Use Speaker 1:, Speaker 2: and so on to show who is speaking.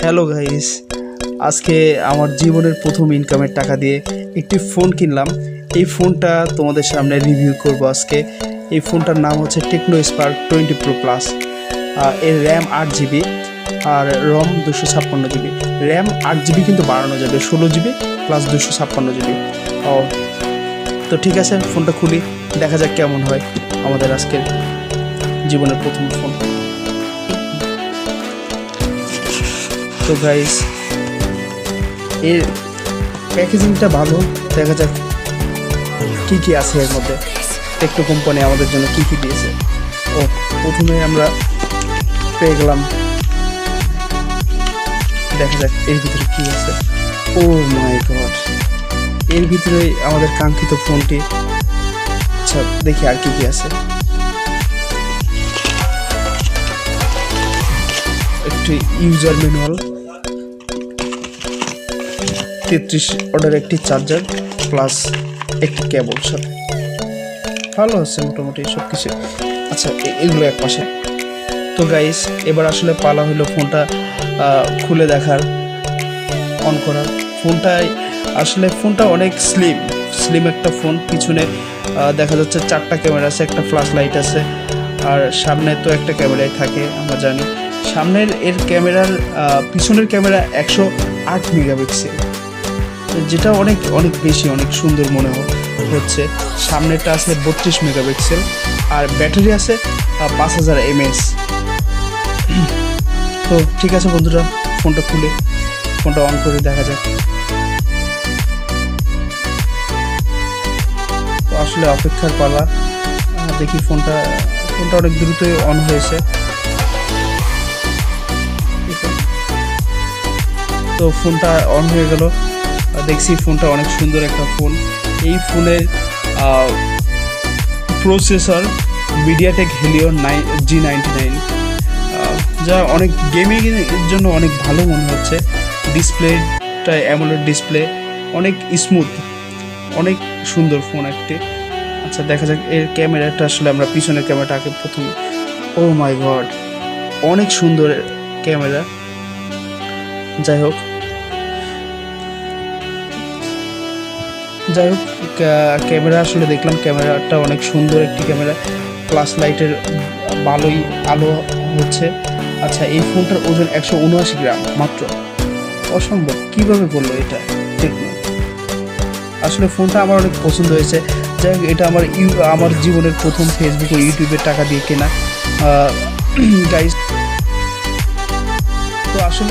Speaker 1: Hello guys, আজকে আমার জীবনের প্রথম ইনকামের টাকা দিয়ে একটি ফোন কিনলাম। এই ফোনটা তোমাদের সামনে রিভিউ করব আজকে। এই ফোনটার নাম হচ্ছে টেকনো স্পার্ক 20 প্রো প্লাস। এর র্যাম 8 জিবি আর রম 256 জিবি। র্যাম 8 জিবি কিন্তু বাড়ানো যাবে, 16 জিবি প্লাস 256 জিবি। তো ঠিক আছে, ফোনটা খুলি, দেখা যাক কেমন হয় আমাদের আজকের জীবনের প্রথম ফোন। তো গাইস, এর প্যাকেজিংটা ভালো, দেখা যাক কী কী আছে এর মধ্যে। টেকনো কোম্পানি আমাদের জন্য কী কী দিয়েছে। ও প্রথমে আমরা পেয়ে গেলাম, দেখা যাক এর ভিতরে কী আছে। ও মাই গড, এর ভিতরে আমাদের কাঙ্ক্ষিত ফোনটি। আচ্ছা দেখি আর কী কী আছে। একটি ইউজার ম্যানুয়াল, 33 অর্ডার একটি চার্জার প্লাস একটি কেবল সাথে। ভালো আছে মোটামুটি সব কিছু। আচ্ছা এগুলো এক পাশে। তো গাইস, এবার আসলে পালা হলো ফোনটা খুলে দেখার, অন করার। ফোনটা অনেক স্লিম একটা ফোন। পিছনে দেখা যাচ্ছে 4টা ক্যামেরা আছে, একটা ফ্ল্যাশ লাইট আছে, আর সামনে তো একটা ক্যামেরাই থাকে আমরা জানি। সামনের এর ক্যামেরার পিছনের ক্যামেরা 108 মেগাপিক্সেল, যেটা অনেক অনেক বেশি, অনেক সুন্দর মনে হচ্ছে। সামনেরটা আছে 32 মেগাপিক্সেল আর ব্যাটারি আছে 5000 mAh। তো ঠিক আছে বন্ধুরা, ফোনটা খুলে ফোনটা অন করে দেখা যাক। তো আসলে অপেক্ষার পালা। দেখি ফোনটা অনেক দ্রুতই অন হয়েছে। তো ফোনটা অন হয়ে গেল। দেখছি ফোনটা অনেক সুন্দর একটা ফোন। এই ফোনের প্রসেসর মিডিয়াটেক হেলিও G99, যা অনেক গেমিংয়ের জন্য অনেক ভালো মনে হচ্ছে। ডিসপ্লেটা অ্যামোলেড ডিসপ্লে, অনেক স্মুথ, অনেক সুন্দর ফোন একটি। আচ্ছা দেখা যাক এর ক্যামেরাটা। আসলে আমরা পিছনের ক্যামেরাটাকে প্রথমে, ও মাই গড, অনেক সুন্দর ক্যামেরা। যাই হোক ক্যামেরা আসলে দেখলাম, ক্যামেরাটা অনেক সুন্দর একটি ক্যামেরা। ফ্ল্যাশ লাইটের ভালোই আলো হচ্ছে। আচ্ছা এই ফোনটার ওজন 179 গ্রাম মাত্র। অসম্ভব, কীভাবে করলো এটা টেকনো। আসলে ফোনটা আমার অনেক পছন্দ হয়েছে। যাই হোক, এটা আমার জীবনের প্রথম ফেসবুক ও ইউটিউবের টাকা দিয়ে কেনা গাইস। তো আসলে